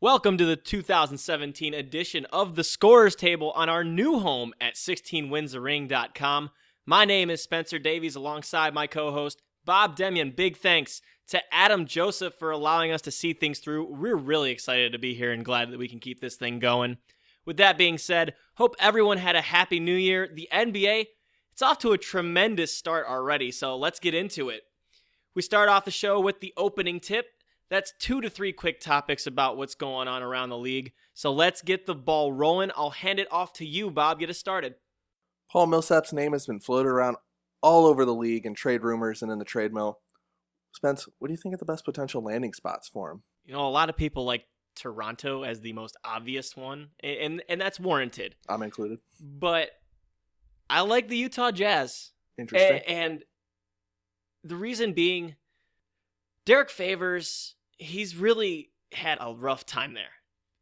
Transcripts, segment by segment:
Welcome to the 2017 edition of the Scorers Table on our new home at 16winsthering.com. My name is Spencer Davies alongside my co-host Bob Demyan. Big thanks to Adam Joseph for allowing us to see things through. We're really excited to be here and glad that we can keep this thing going. With that being said, hope everyone had a happy new year. The NBA, it's off to a tremendous start already, so let's get into it. We start off the show with the opening tip. That's 2 to 3 quick topics about what's going on around the league. So let's get the ball rolling. I'll hand it off to you, Bob. Get us started. Paul Millsap's name has been floated around all over the league in trade rumors and in the trade mill. Spence, what do you think are the best potential landing spots for him? You know, a lot of people like Toronto as the most obvious one, and that's warranted. I'm included. But I like the Utah Jazz. Interesting. And the reason being, Derek Favors, he's really had a rough time there.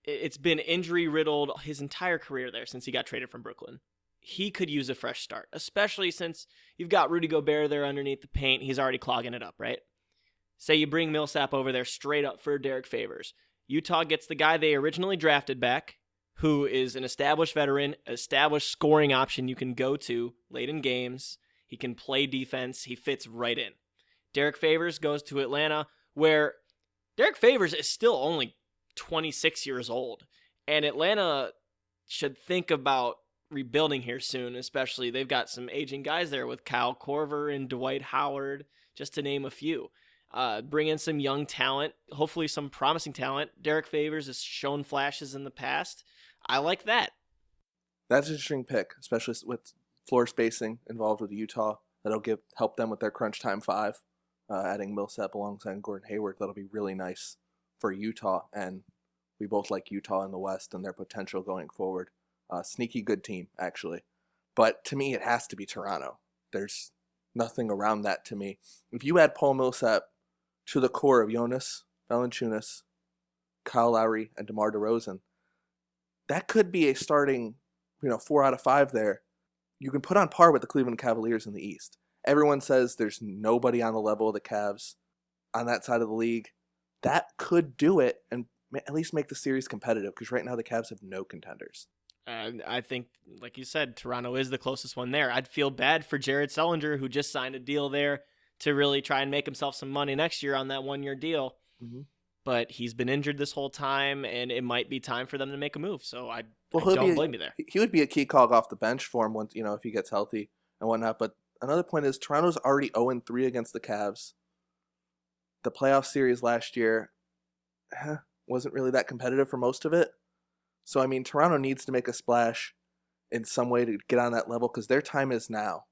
It's been injury-riddled his entire career there since he got traded from Brooklyn. He could use a fresh start, especially since you've got Rudy Gobert there underneath the paint. He's already clogging it up, right? Say you bring Millsap over there straight up for Derek Favors. Utah gets the guy they originally drafted back, who is an established veteran, established scoring option you can go to late in games. He can play defense. He fits right in. Derek Favors goes to Atlanta, where Derek Favors is still only 26 years old. And Atlanta should think about rebuilding here soon, especially they've got some aging guys there with Kyle Korver and Dwight Howard, just to name a few. Bring in some young talent, hopefully some promising talent. Derek Favors has shown flashes in the past. I like that. That's an interesting pick, especially with floor spacing involved with Utah. That'll help them with their crunch time five. Adding Millsap alongside Gordon Hayward, that'll be really nice for Utah. And we both like Utah in the West and their potential going forward. Sneaky good team, actually. But to me, it has to be Toronto. There's nothing around that to me. If you add Paul Millsap to the core of Jonas Valanciunas, Kyle Lowry, and DeMar DeRozan, that could be a starting 4 out of 5 there. You can put on par with the Cleveland Cavaliers in the East. Everyone says there's nobody on the level of the Cavs on that side of the league. That could do it and at least make the series competitive, because right now the Cavs have no contenders. I think, like you said, Toronto is the closest one there. I'd feel bad for Jared Sullinger, who just signed a deal there to really try and make himself some money next year on that one-year deal. Mm-hmm. But he's been injured this whole time, and it might be time for them to make a move. So I don't blame you there. He would be a key cog off the bench for him once, if he gets healthy and whatnot. But another point is Toronto's already 0-3 against the Cavs. The playoff series last year wasn't really that competitive for most of it. So, Toronto needs to make a splash in some way to get on that level, because their time is now.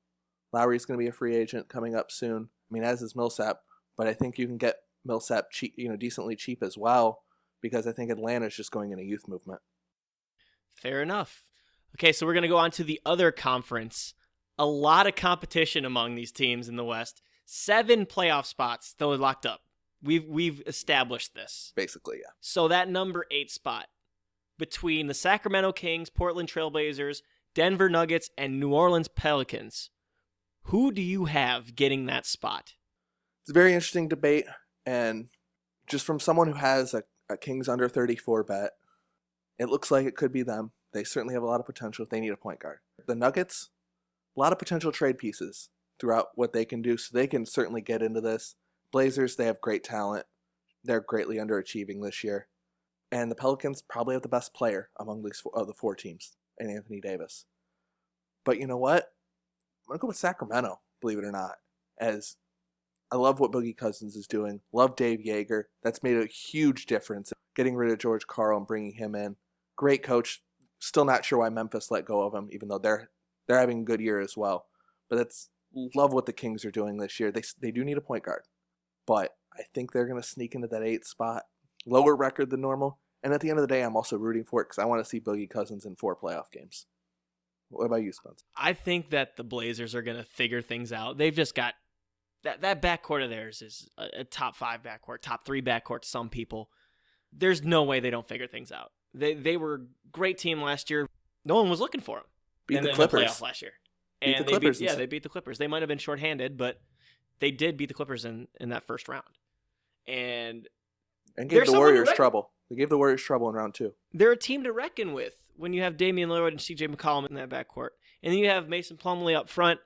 Lowry's going to be a free agent coming up soon. As is Millsap. But I think you can get Millsap cheap, decently cheap as well, because I think Atlanta's just going in a youth movement. Fair enough. Okay, so we're going to go on to the other conference. A lot of competition among these teams in the West. 7 playoff spots, though, locked up. We've established this. Basically, yeah. So that number 8 spot between the Sacramento Kings, Portland Trailblazers, Denver Nuggets, and New Orleans Pelicans. Who do you have getting that spot? It's a very interesting debate, and just from someone who has a Kings under 34 bet, it looks like it could be them. They certainly have a lot of potential if they need a point guard. The Nuggets, a lot of potential trade pieces throughout what they can do, so they can certainly get into this. Blazers, they have great talent. They're greatly underachieving this year. And the Pelicans probably have the best player among these of the 4 teams, in Anthony Davis. But you know what? I'm going to go with Sacramento, believe it or not, as I love what Boogie Cousins is doing. Love Dave Yeager. That's made a huge difference, getting rid of George Karl and bringing him in. Great coach. Still not sure why Memphis let go of him, even though they're having a good year as well. But love what the Kings are doing this year. They do need a point guard. But I think they're going to sneak into that 8th spot. Lower record than normal. And at the end of the day, I'm also rooting for it because I want to see Boogie Cousins in 4 playoff games. What about you, Spence? I think that the Blazers are going to figure things out. They've just got that backcourt of theirs is a top 5 backcourt, top 3 backcourt to some people. There's no way they don't figure things out. They were a great team last year. No one was looking for them. Beat the Clippers. In the playoff last year. And they beat the Clippers. They might have been shorthanded, but they did beat the Clippers in that first round. And And They're gave the someone to Warriors trouble. They gave the Warriors trouble in round 2. They're a team to reckon with when you have Damian Lillard and CJ McCollum in that backcourt. And then you have Mason Plumlee up front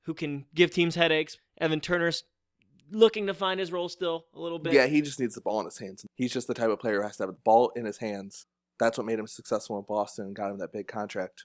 who can give teams headaches. Evan Turner's looking to find his role still a little bit. Yeah, he just needs the ball in his hands. He's just the type of player who has to have the ball in his hands. That's what made him successful in Boston and got him that big contract.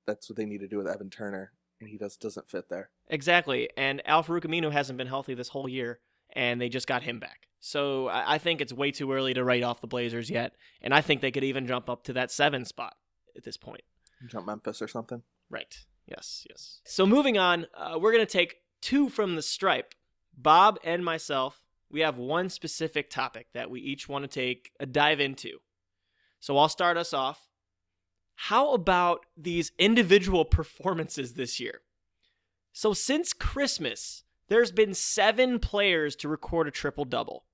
That's what they need to do with Evan Turner, and he doesn't fit there. Exactly, and Al-Farouq Aminu hasn't been healthy this whole year, and they just got him back. So I think it's way too early to write off the Blazers yet, and I think they could even jump up to that 7 spot at this point. Jump Memphis or something? Right. Yes. So moving on, we're going to take 2 from the stripe. Bob and myself, we have one specific topic that we each want to take a dive into. So I'll start us off. How about these individual performances this year? So since Christmas, there's been 7 players to record a triple-double,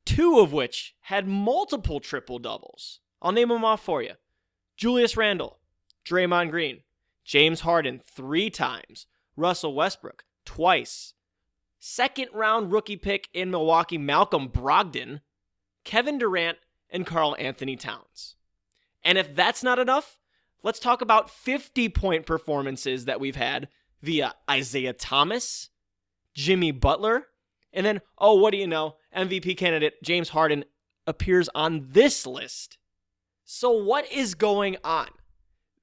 2 of which had multiple triple-doubles. I'll name them off for you. Julius Randle, Draymond Green, James Harden 3 times, Russell Westbrook twice, second-round rookie pick in Milwaukee Malcolm Brogdon, Kevin Durant, and Karl Anthony Towns. And if that's not enough, let's talk about 50-point performances that we've had via Isaiah Thomas, Jimmy Butler, and then, what do you know, MVP candidate James Harden appears on this list. So what is going on?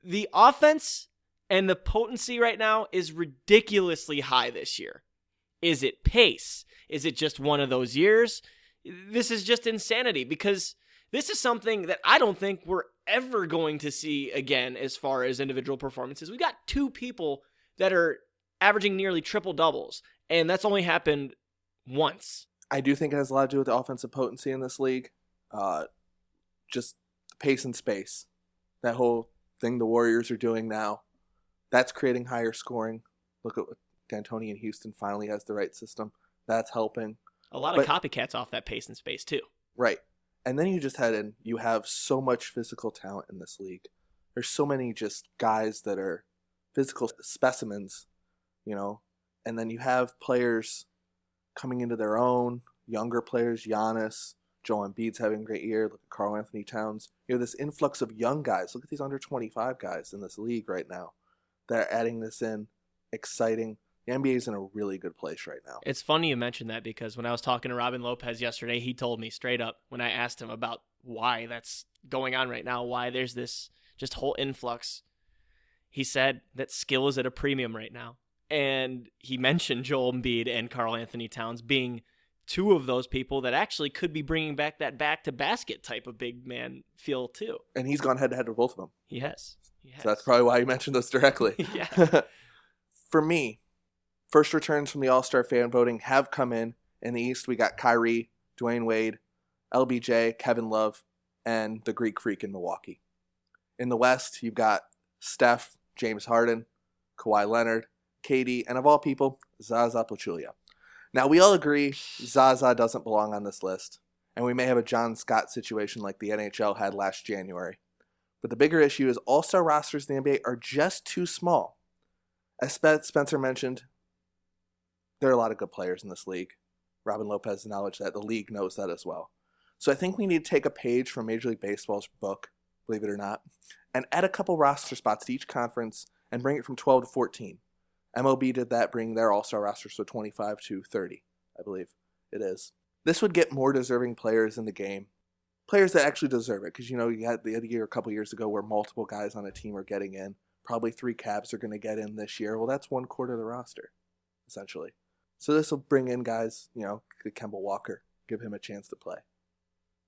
The offense and the potency right now is ridiculously high this year. Is it pace? Is it just one of those years? This is just insanity because this is something that I don't think we're ever going to see again as far as individual performances. We got 2 people that are averaging nearly triple doubles, and that's only happened once. I do think it has a lot to do with the offensive potency in this league. Just pace and space. That whole thing the Warriors are doing now, that's creating higher scoring. Look at what D'Antoni in Houston finally has the right system. That's helping. A lot of copycats off that pace and space too. Right. And then you have so much physical talent in this league. There's so many just guys that are physical specimens, and then you have players coming into their own, younger players, Giannis, Joel Embiid's having a great year. Look at Karl Anthony Towns. You have this influx of young guys. Look at these under 25 guys in this league right now that are adding this in. Exciting. The NBA is in a really good place right now. It's funny you mentioned that because when I was talking to Robin Lopez yesterday, he told me straight up when I asked him about why that's going on right now, why there's this just whole influx. He said that skill is at a premium right now. And he mentioned Joel Embiid and Karl Anthony Towns being 2 of those people that actually could be bringing back that back-to-basket type of big man feel too. And he's gone head-to-head with both of them. He has. So that's probably why he mentioned us directly. Yeah. For me, first returns from the All-Star fan voting have come in. In the East, we got Kyrie, Dwayne Wade, LBJ, Kevin Love, and the Greek Freak in Milwaukee. In the West, you've got Steph, James Harden, Kawhi Leonard, KD, and of all people, Zaza Pachulia. Now, we all agree Zaza doesn't belong on this list, and we may have a John Scott situation like the NHL had last January. But the bigger issue is all-star rosters in the NBA are just too small. As Spencer mentioned, there are a lot of good players in this league. Robin Lopez acknowledged that. The league knows that as well. So I think we need to take a page from Major League Baseball's book, believe it or not, and add a couple roster spots to each conference and bring it from 12 to 14. MLB did that, bringing their all-star rosters from 25 to 30, I believe it is. This would get more deserving players in the game. Players that actually deserve it, because you had the other year, a couple years ago, where multiple guys on a team are getting in. Probably 3 Cavs are going to get in this year. Well, that's 1/4 of the roster, essentially. So this will bring in guys, Kemba Walker, give him a chance to play.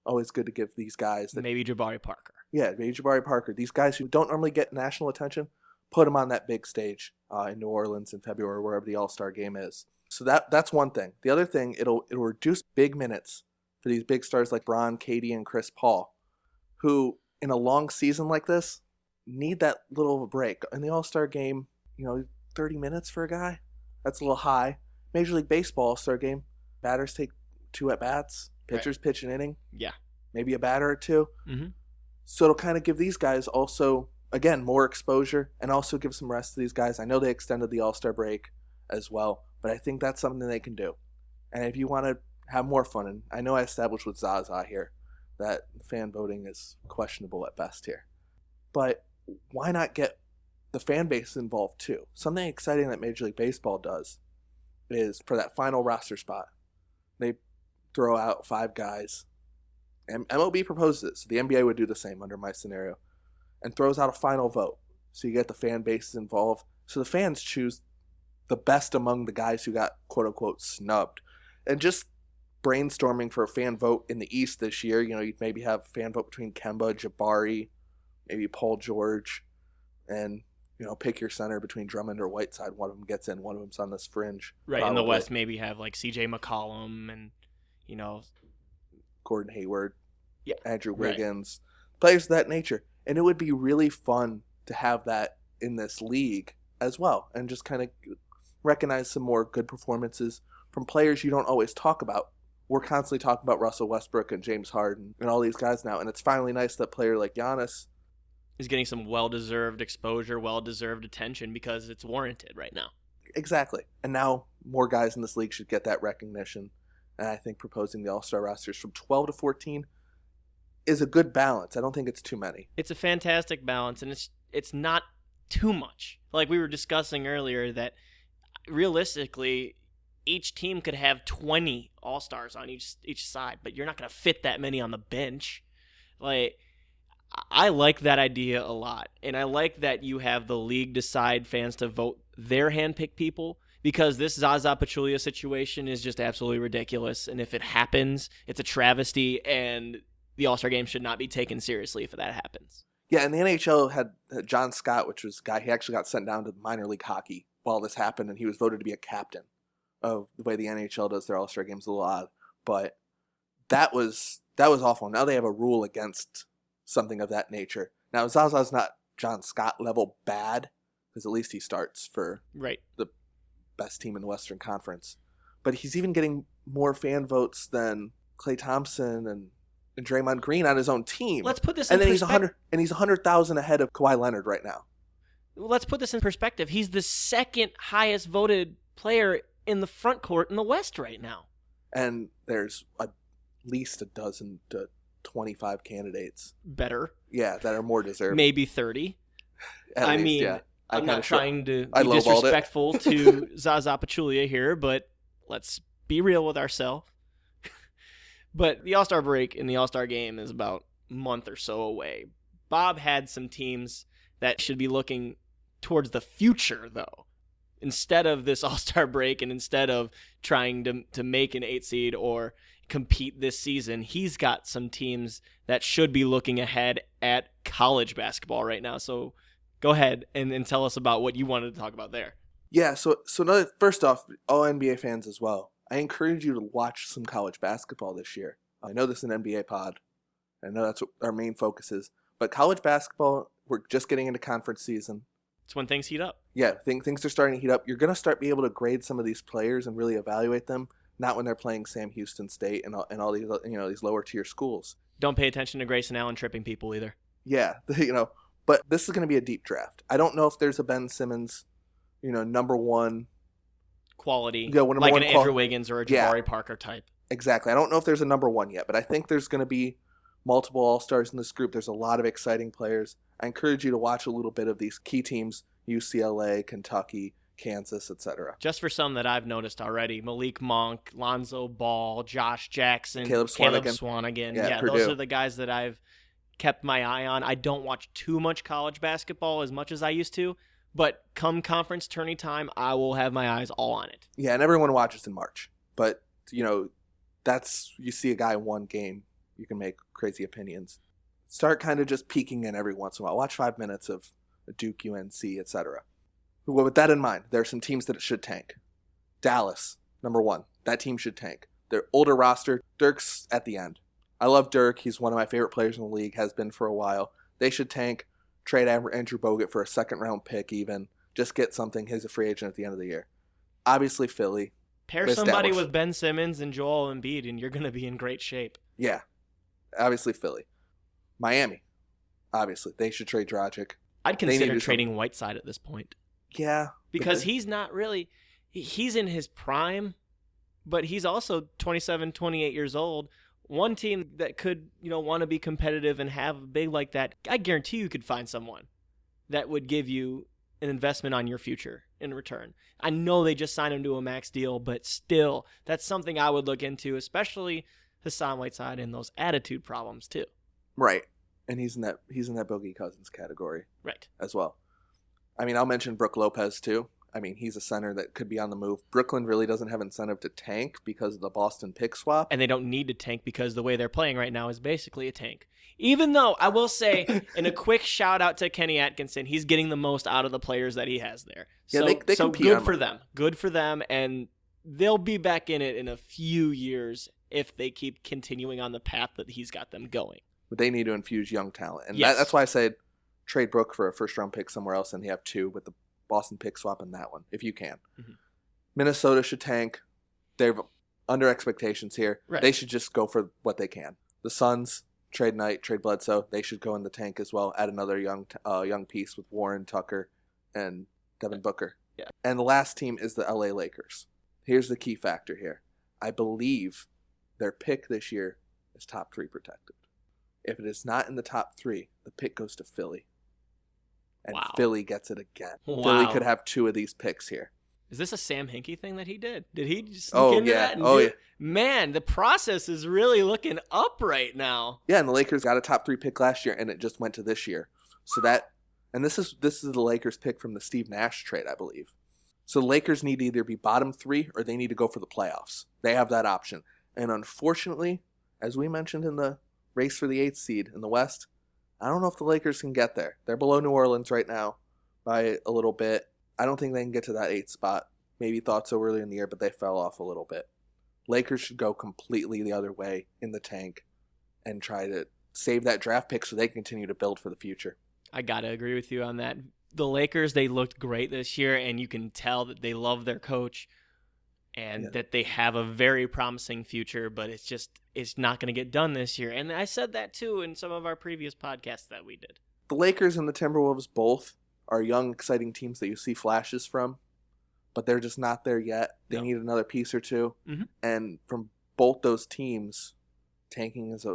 Always good to give these guys maybe Jabari Parker. Yeah, maybe Jabari Parker. These guys who don't normally get national attention, put them on that big stage in New Orleans in February, wherever the All-Star game is. So that's one thing. The other thing, it'll reduce big minutes for these big stars like Bron, KD, and Chris Paul, who in a long season like this need that little of a break. In the All-Star game, 30 minutes for a guy, that's a little high. Major League Baseball All-Star game, batters take 2 at-bats, pitchers pitch an inning. Yeah. Maybe a batter or 2. Mm-hmm. So it'll kind of give these guys also, again, more exposure and also give some rest to these guys. I know they extended the All-Star break as well, but I think that's something they can do. And if you want to have more fun. And I know I established with Zaza here that fan voting is questionable at best here. But why not get the fan base involved too? Something exciting that Major League Baseball does is for that final roster spot, they throw out 5 guys. And MLB proposes it, so the NBA would do the same under my scenario, and throws out a final vote. So you get the fan bases involved. So the fans choose the best among the guys who got quote-unquote snubbed. And just brainstorming for a fan vote in the East this year, you'd maybe have a fan vote between Kemba, Jabari, maybe Paul George, and, pick your center between Drummond or Whiteside. One of them gets in, one of them's on this fringe. Right, probably. in the West, maybe have like CJ McCollum and, Gordon Hayward, yeah, Andrew Wiggins, players of that nature. And it would be really fun to have that in this league as well, and just kind of recognize some more good performances from players you don't always talk about. We're constantly talking about Russell Westbrook and James Harden and all these guys now, and it's finally nice that a player like Giannis is getting some well-deserved exposure, well-deserved attention because it's warranted right now. Exactly. And now more guys in this league should get that recognition. And I think proposing the All-Star rosters from 12 to 14 is a good balance. I don't think it's too many. It's a fantastic balance, and it's not too much. Like we were discussing earlier, that realistically each team could have 20 All-Stars on each side, but you're not going to fit that many on the bench. Like, I like that idea a lot, and I like that you have the league decide fans to vote their handpicked people, because this Zaza Pachulia situation is just absolutely ridiculous, and if it happens, it's a travesty, and the All-Star game should not be taken seriously if that happens. Yeah, and the NHL had John Scott, which was a guy, he actually got sent down to minor league hockey while this happened, and he was voted to be a captain of the way the NHL does their All-Star games. A little odd, but that was awful. Now they have a rule against something of that nature. Now, Zaza's not John Scott level bad, because at least he starts for the best team in the Western Conference. But he's even getting more fan votes than Klay Thompson and Draymond Green on his own team. Let's put this in perspective. He's 100,000 ahead of Kawhi Leonard right now. Let's put this in perspective. He's the second highest voted player in the front court in the West right now. And there's at least a dozen to 25 candidates. Better. Yeah, that are more deserving. Maybe 30. Yeah. I'm not trying to be disrespectful to Zaza Pachulia here, but let's be real with ourselves. But the All-Star break and the All-Star game is about a month or so away. Bob had some teams that should be looking towards the future, though. Instead of this All-Star break and instead of trying to make an 8 seed or compete this season, he's got some teams that should be looking ahead at college basketball right now. So go ahead and tell us about what you wanted to talk about there. Yeah, so first off, all NBA fans as well, I encourage you to watch some college basketball this year. I know this is an NBA pod. I know that's what our main focus is. But college basketball, we're just getting into conference season. It's when things heat up. Yeah, things are starting to heat up. You're going to start being able to grade some of these players and really evaluate them, not when they're playing Sam Houston State and all these these lower tier schools. Don't pay attention to Grayson Allen tripping people either. Yeah, but this is going to be a deep draft. I don't know if there's a Ben Simmons, number one quality, number like one an Andrew Wiggins or a Jabari Parker type. Exactly. I don't know if there's a number one yet, but I think there's going to be multiple All-Stars in this group. There's a lot of exciting players. I encourage you to watch a little bit of these key teams, UCLA, Kentucky, Kansas, etc. Just for some that I've noticed already, Malik Monk, Lonzo Ball, Josh Jackson, Caleb Swanigan. Yeah, Purdue. Those are the guys that I've kept my eye on. I don't watch too much college basketball as much as I used to, but come conference tourney time, I will have my eyes all on it. Yeah, and everyone watches in March. But, you see a guy in one game, you can make crazy opinions. Start kind of just peeking in every once in a while. Watch 5 minutes of Duke, UNC, etc. Well, with that in mind, there are some teams that it should tank. Dallas, number one. That team should tank. Their older roster, Dirk's at the end. I love Dirk. He's one of my favorite players in the league, has been for a while. They should tank, trade Andrew Bogut for a second-round pick even. Just get something. He's a free agent at the end of the year. Obviously, Philly. Pair somebody with Ben Simmons and Joel Embiid, and you're going to be in great shape. Yeah. Obviously, Philly. Miami. Obviously. They should trade Dragic. I'd consider trading Whiteside at this point. Yeah. Because he's not really... He's in his prime, but he's also 27, 28 years old. One team that could, want to be competitive and have a big like that, I guarantee you could find someone that would give you an investment on your future in return. I know they just signed him to a max deal, but still, that's something I would look into, especially Hassan Whiteside and those attitude problems too. Right. And he's in that Boogie Cousins category. Right. As well. I mean, I'll mention Brook Lopez too. I mean, he's a center that could be on the move. Brooklyn really doesn't have incentive to tank because of the Boston pick swap. And they don't need to tank because the way they're playing right now is basically a tank. Even though, I will say, in a quick shout out to Kenny Atkinson, he's getting the most out of the players that he has there. Yeah, they so compete good on for them. Good for them, and they'll be back in it in a few years if they keep continuing on the path that he's got them going. But they need to infuse young talent. And Yes. that's why I said trade Brook for a first-round pick somewhere else, and you have 2 with the Boston pick swap in that one, if you can. Mm-hmm. Minnesota should tank. They're under expectations here. Right. They should just go for what they can. The Suns, trade Knight, trade Bledsoe. They should go in the tank as well. Add another young piece with Warren, Tucker, and Devin Booker. Yeah. And the last team is the LA Lakers. Here's the key factor here. I believe their pick this year is top 3 protected. If it is not in the top 3, the pick goes to Philly. And Wow. Philly gets it again. Wow. Philly could have 2 of these picks here. Is this a Sam Hinkie thing that he did? Did he just Oh, sneak into yeah. that? And Oh, do yeah. it? Man, the process is really looking up right now. Yeah, and the Lakers got a top 3 pick last year, and it just went to this year. So that, and this is the Lakers pick from the Steve Nash trade, I believe. So the Lakers need to either be bottom 3 or they need to go for the playoffs. They have that option. And unfortunately, as we mentioned in the race for the 8th seed in the West, I don't know if the Lakers can get there. They're below New Orleans right now by a little bit. I don't think they can get to that 8th spot. Maybe thought so early in the year, but they fell off a little bit. Lakers should go completely the other way in the tank and try to save that draft pick so they can continue to build for the future. I got to agree with you on that. The Lakers, they looked great this year, and you can tell that they love their coach and that they have a very promising future, but it's not going to get done this year. And I said that too in some of our previous podcasts that we did. The Lakers and the Timberwolves both are young, exciting teams that you see flashes from, but they're just not there yet. They need another piece or 2. Mm-hmm. And from both those teams, tanking is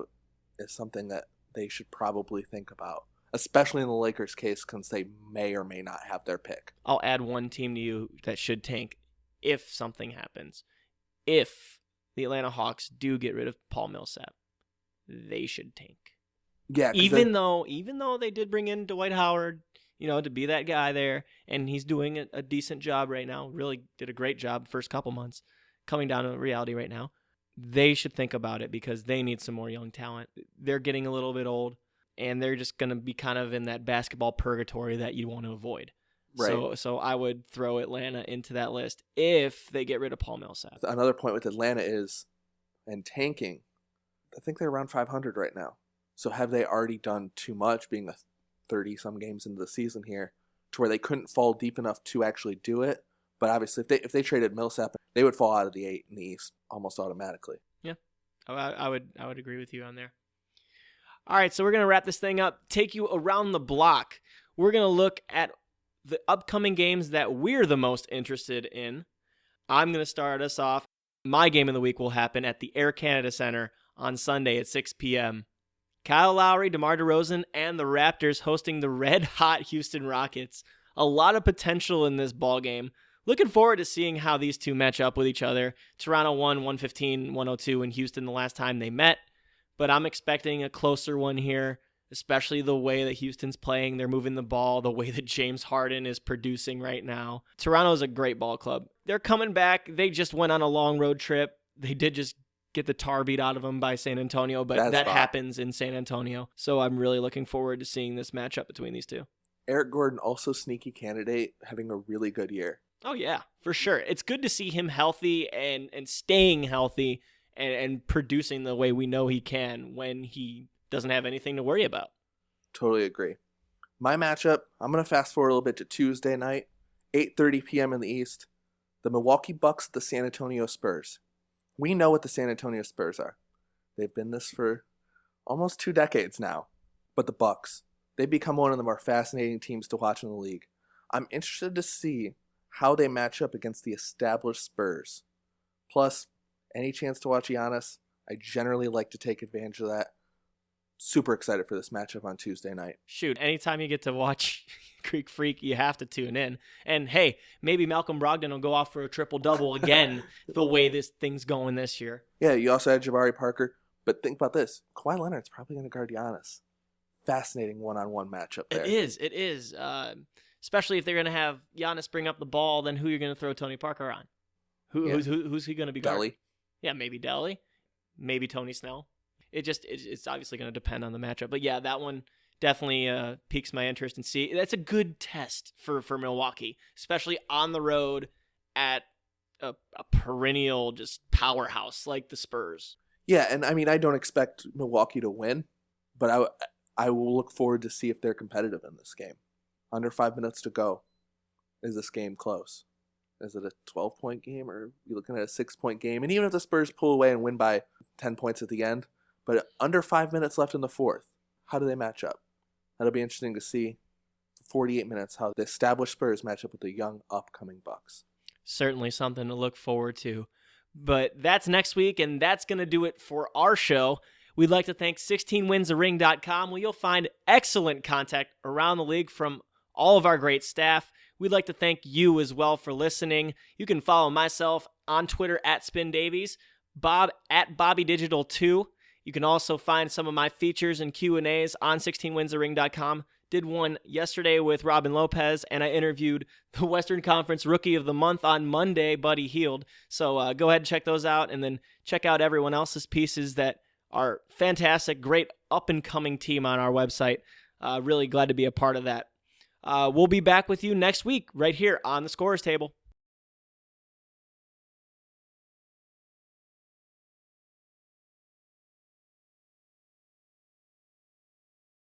something that they should probably think about, especially in the Lakers' case, since they may or may not have their pick. I'll add one team to you that should tank if something happens. If the Atlanta Hawks do get rid of Paul Millsap, they should tank. Yeah, even though they did bring in Dwight Howard, to be that guy there, and he's doing a decent job right now. Really did a great job first couple months. Coming down to reality right now, they should think about it because they need some more young talent. They're getting a little bit old, and they're just going to be kind of in that basketball purgatory that you want to avoid. Right. So I would throw Atlanta into that list if they get rid of Paul Millsap. Another point with Atlanta is, and tanking, I think they're around 500 right now. So have they already done too much, being a 30-some games into the season here, to where they couldn't fall deep enough to actually do it? But obviously, if they traded Millsap, they would fall out of the 8 in the East almost automatically. Yeah, I would agree with you on there. All right, so we're going to wrap this thing up, take you around the block. We're going to look at the upcoming games that we're the most interested in. I'm going to start us off. My game of the week will happen at the Air Canada Center on Sunday at 6 p.m. Kyle Lowry, DeMar DeRozan, and the Raptors hosting the red-hot Houston Rockets. A lot of potential in this ball game. Looking forward to seeing how these two match up with each other. Toronto won 115-102 in Houston the last time they met, but I'm expecting a closer one here, especially the way that Houston's playing. They're moving the ball, the way that James Harden is producing right now. Toronto's a great ball club. They're coming back. They just went on a long road trip. They did just get the tar beat out of them by San Antonio, but that happens in San Antonio. So I'm really looking forward to seeing this matchup between these two. Eric Gordon, also sneaky candidate, having a really good year. Oh, yeah, for sure. It's good to see him healthy and staying healthy and producing the way we know he can when he doesn't have anything to worry about. Totally agree. My matchup, I'm going to fast forward a little bit to Tuesday night, 8:30 p.m. in the East. The Milwaukee Bucks at the San Antonio Spurs. We know what the San Antonio Spurs are. They've been this for almost 2 decades now. But the Bucks, they've become one of the more fascinating teams to watch in the league. I'm interested to see how they match up against the established Spurs. Plus, Any chance to watch Giannis, I generally like to take advantage of that. Super excited for this matchup on Tuesday night. Shoot, anytime you get to watch Greek Freak, you have to tune in. And hey, maybe Malcolm Brogdon will go off for a triple-double again the way this thing's going this year. Yeah, you also had Jabari Parker. But think about this. Kawhi Leonard's probably going to guard Giannis. Fascinating one-on-one matchup there. It is. Especially if they're going to have Giannis bring up the ball, then who you're going to throw Tony Parker on? Who's he going to be guarding? Delly. Yeah, maybe Delly. Maybe Tony Snell. It's obviously going to depend on the matchup. But yeah, that one definitely piques my interest and see. That's a good test for Milwaukee, especially on the road at a perennial just powerhouse like the Spurs. Yeah, and I mean, I don't expect Milwaukee to win, but I will look forward to see if they're competitive in this game. Under 5 minutes to go. Is this game close? Is it a 12-point game, or are you looking at a 6-point game? And even if the Spurs pull away and win by 10 points at the end, but under 5 minutes left in the fourth, how do they match up? That'll be interesting to see. 48 minutes, how the established Spurs match up with the young, upcoming Bucks. Certainly something to look forward to. But that's next week, and that's going to do it for our show. We'd like to thank 16winsaring.com, where you'll find excellent content around the league from all of our great staff. We'd like to thank you as well for listening. You can follow myself on Twitter at Spin Davies, Bob at BobbyDigital2. You can also find some of my features and Q&As on 16winsaring.com. Did one yesterday with Robin Lopez, and I interviewed the Western Conference Rookie of the Month on Monday, Buddy Hield. So go ahead and check those out, and then check out everyone else's pieces that are fantastic, great up-and-coming team on our website. Really glad to be a part of that. We'll be back with you next week right here on the Scorers Table.